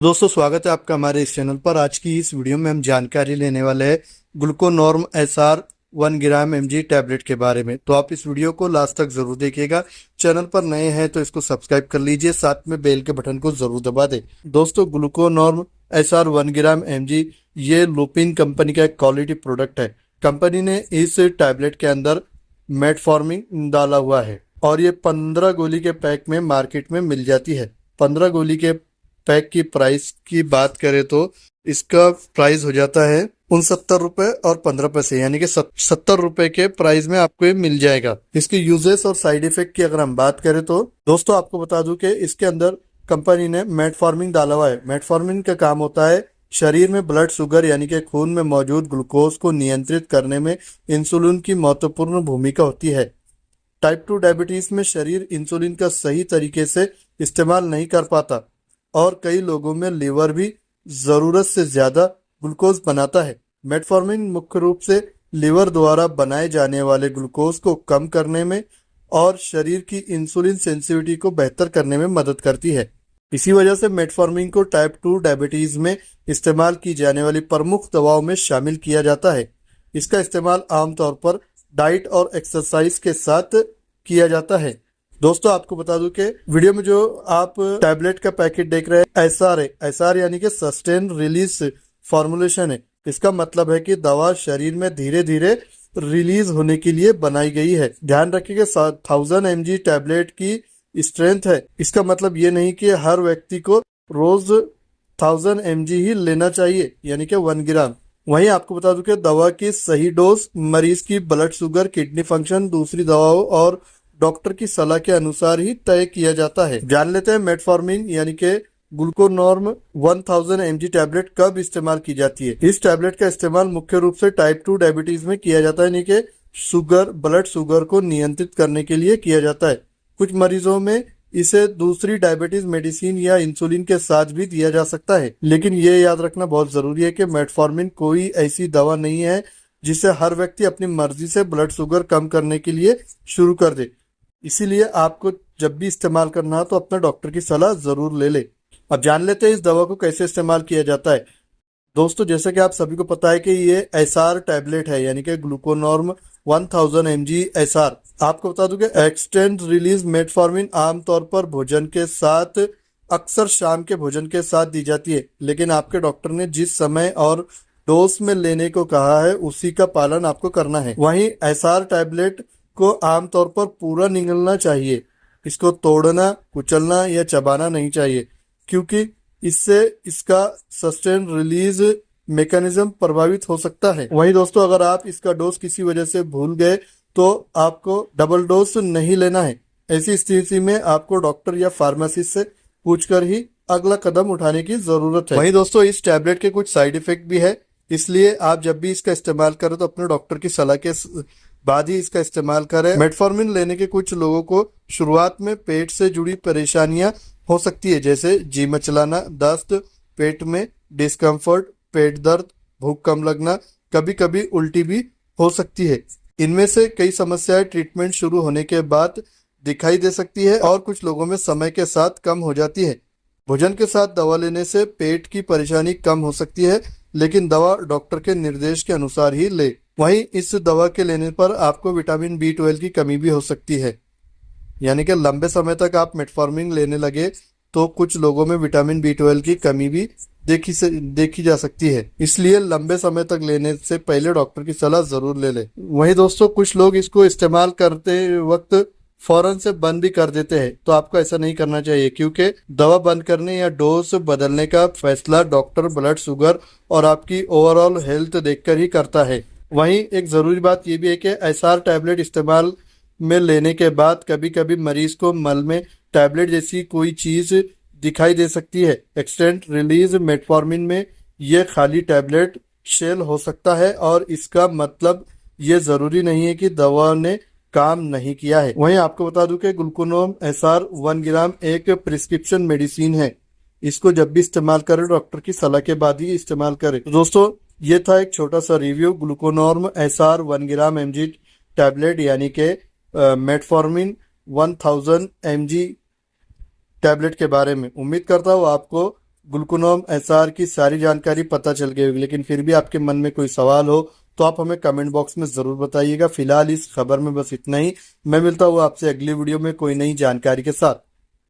दोस्तों स्वागत है आपका हमारे इस चैनल पर। आज की इस वीडियो में हम जानकारी लेने वाले हैं ग्लूकोनॉर्म एसआर 1 ग्राम एमजी टैबलेट के बारे में। तो आप इस वीडियो को लास्ट तक जरूर देखिएगा। चैनल पर नए हैं तो इसको सब्सक्राइब कर लीजिए, साथ में बेल के बटन को जरूर दबा दें। दोस्तों ग्लूकोनॉर्म एसआर 1 ग्राम एमजी ये लुपिन कंपनी का एक क्वालिटी प्रोडक्ट है। कंपनी ने इस टैबलेट के अंदर मेटफॉर्मिन डाला हुआ है और ये 15 गोली के पैक में मार्केट में मिल जाती है। 15 गोली के पैक की प्राइस की बात करें तो इसका प्राइस हो जाता है 69 रुपए और 15 पैसे, यानी कि 70 रुपए के प्राइस में आपको ये मिल जाएगा। इसके यूजेस और साइड इफेक्ट की अगर हम बात करें तो दोस्तों आपको बता दूं कि इसके अंदर कंपनी ने मेटफॉर्मिन डाला हुआ है। मेटफॉर्मिन का काम होता है शरीर में ब्लड शुगर यानी कि खून में मौजूद ग्लूकोज को नियंत्रित करने में इंसुलिन की महत्वपूर्ण भूमिका होती है। टाइप 2 डायबिटीज में शरीर इंसुलिन का सही तरीके से इस्तेमाल नहीं कर पाता और कई लोगों में लीवर भी जरूरत से ज्यादा ग्लूकोज बनाता है। मेटफॉर्मिन मुख्य रूप से लीवर द्वारा बनाए जाने वाले ग्लूकोज को कम करने में और शरीर की इंसुलिन सेंसिटिविटी को बेहतर करने में मदद करती है। इसी वजह से मेटफॉर्मिन को टाइप 2 डायबिटीज में इस्तेमाल की जाने वाली प्रमुख दवाओं में शामिल किया जाता है। इसका इस्तेमाल आमतौर पर डाइट और एक्सरसाइज के साथ किया जाता है। दोस्तों आपको बता दूं कि वीडियो में जो आप टैबलेट का पैकेट देख रहे हैं एसआर है। एसआर यानी कि सस्टेन रिलीज फॉर्मुलेशन है। इसका मतलब है कि दवा शरीर में धीरे धीरे रिलीज होने के लिए बनाई गई है। ध्यान रखिए कि 1000 mg टैबलेट की स्ट्रेंथ है। इसका मतलब ये नहीं कि हर व्यक्ति को रोज 1000 mg ही लेना चाहिए, यानी कि 1 ग्राम। वहीं आपको बता दूं कि दवा की सही डोज मरीज की ब्लड शुगर, किडनी फंक्शन, दूसरी दवाओं और डॉक्टर की सलाह के अनुसार ही तय किया जाता है। जान लेते हैं मेटफॉर्मिन यानी कि ग्लूकोनॉर्म 1000 mg टैबलेट कब इस्तेमाल की जाती है। इस टैबलेट का इस्तेमाल मुख्य रूप से टाइप 2 डायबिटीज में किया जाता है, यानी कि शुगर, ब्लड शुगर को नियंत्रित करने के लिए किया जाता है। कुछ मरीजों में इसे दूसरी डायबिटीज मेडिसिन या इंसुलिन के साथ भी दिया जा सकता है। लेकिन ये याद रखना बहुत जरूरी है कि मेटफॉर्मिन कोई ऐसी दवा नहीं है जिसे हर व्यक्ति अपनी मर्जी से ब्लड शुगर कम करने के लिए शुरू कर दे। इसीलिए आपको जब भी इस्तेमाल करना हो तो अपने डॉक्टर की सलाह जरूर ले ले। अब जान लेते हैं इस दवा को कैसे इस्तेमाल किया जाता है। दोस्तों जैसे कि आप सभी को पता है कि ये एसआर टैबलेट है, यानी कि ग्लूकोनॉर्म 1000 mg एसआर। आपको बता दूं कि एक्सटेंड रिलीज मेटफॉर्मिन आमतौर पर भोजन के साथ, अक्सर शाम के भोजन के साथ दी जाती है, लेकिन आपके डॉक्टर ने जिस समय और डोज में लेने को कहा है उसी का पालन आपको करना है। वहीं एसआर टैबलेट को आमतौर पर पूरा निगलना चाहिए। इसको तोड़ना, कुचलना या चबाना नहीं चाहिए, क्योंकि इससे इसका सस्टेन रिलीज मैकेनिज्म प्रभावित हो सकता है। वहीं दोस्तों अगर आप इसका डोज किसी वजह से भूल गए तो आपको डबल डोज नहीं लेना है। ऐसी स्थिति में आपको डॉक्टर या फार्मासिस्ट से पूछकर ही अगला कदम उठाने की जरूरत है। वहीं दोस्तों इस टैबलेट के कुछ साइड इफेक्ट भी है, इसलिए आप जब भी इसका इस्तेमाल करें तो अपने डॉक्टर की सलाह के बाद ही इसका इस्तेमाल करें। मेटफॉर्मिन लेने के कुछ लोगों को शुरुआत में पेट से जुड़ी परेशानियां हो सकती है, जैसे जी मचलाना, दस्त, पेट में डिस्कम्फर्ट, पेट दर्द, भूख कम लगना, कभी कभी उल्टी भी हो सकती है। इनमें से कई समस्याएं ट्रीटमेंट शुरू होने के बाद दिखाई दे सकती है और कुछ लोगों में समय के साथ कम हो जाती है। भोजन के साथ दवा लेने से पेट की परेशानी कम हो सकती है, लेकिन दवा डॉक्टर के निर्देश के अनुसार ही ले। वहीं इस दवा के लेने पर आपको विटामिन B12 की कमी भी हो सकती है, यानी कि लंबे समय तक आप मेटफॉर्मिन लेने लगे तो कुछ लोगों में विटामिन B12 की कमी भी देखी जा सकती है। इसलिए लंबे समय तक लेने से पहले डॉक्टर की सलाह जरूर ले ले। वहीं दोस्तों कुछ लोग इसको इस्तेमाल करते वक्त फौरन से बंद भी कर देते हैं, तो आपको ऐसा नहीं करना चाहिए, क्योंकि दवा बंद करने या डोज बदलने का फैसला डॉक्टर ब्लड शुगर और आपकी ओवरऑल हेल्थ देखकर ही करता है। वहीं एक जरूरी बात यह भी है कि एसआर टैबलेट इस्तेमाल में लेने के बाद कभी कभी मरीज को मल में टैबलेट जैसी कोई चीज दिखाई दे सकती है। एक्सटेंट रिलीज मेटफॉर्मिन में यह खाली टैबलेट शेल हो सकता है और इसका मतलब ये जरूरी नहीं है कि दवा ने काम नहीं किया है। वहीं आपको बता दूं कि ग्लूकोनॉर्म एसआर 1 ग्राम एक प्रिस्क्रिप्शन मेडिसिन है। इसको जब भी इस्तेमाल करें डॉक्टर की सलाह के बाद ही इस्तेमाल करें। तो दोस्तों ये था एक छोटा सा रिव्यू ग्लूकोनॉर्म एसआर 1 ग्राम एमजी टैबलेट यानी कि मेटफॉर्मिन 1000 mg टैबलेट के बारे में। उम्मीद करता हूँ आपको ग्लूकोनॉर्म एसआर की सारी जानकारी पता चल गई होगी, लेकिन फिर भी आपके मन में कोई सवाल हो तो आप हमें कमेंट बॉक्स में जरूर बताइएगा। फिलहाल इस खबर में बस इतना ही। मैं मिलता हूँ आपसे अगली वीडियो में कोई नई जानकारी के साथ।